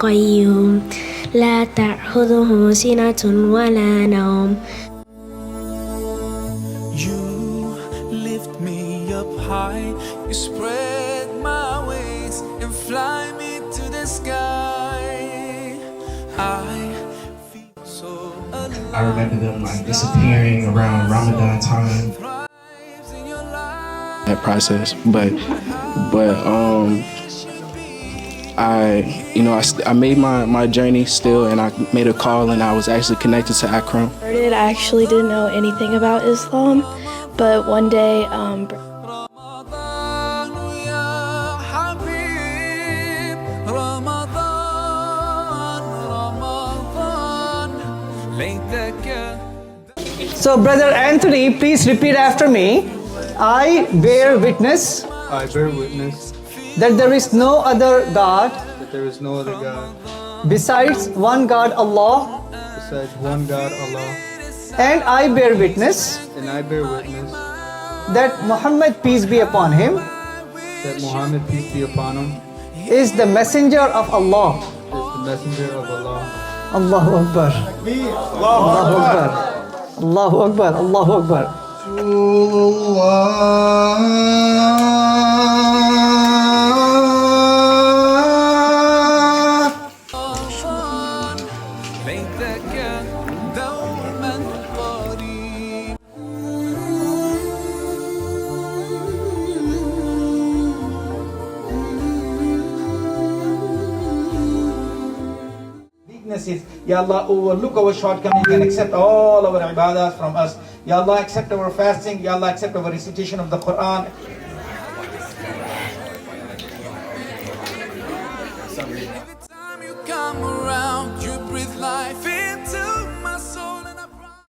القيوم لا تأخذه سنة ولا نوم. You lift me up high, you spread my wings and fly me to the sky. I feel so alive. I remember them like disappearing around Ramadan time. That process, but I made my journey still, and I made a call, and I was actually connected to Akram. I actually didn't know anything about Islam, but one day So, Brother Anthony, please repeat after me. I bear witness. I bear witness That there is no other God. that there is no other God Besides one God, Allah. besides one God, Allah. And I bear witness. And I bear witness That Muhammad, peace be upon him, that Muhammad, peace be upon him, is the messenger of Allah. is the messenger of Allah. Allahu Akbar. Allahu Akbar. Allahu Akbar. Allahu Akbar. Weaknesses. Ya Allah, overlook our shortcomings and accept all our ibadahs from us. Ya Allah, accept our fasting. Ya Allah, accept our recitation of the Quran.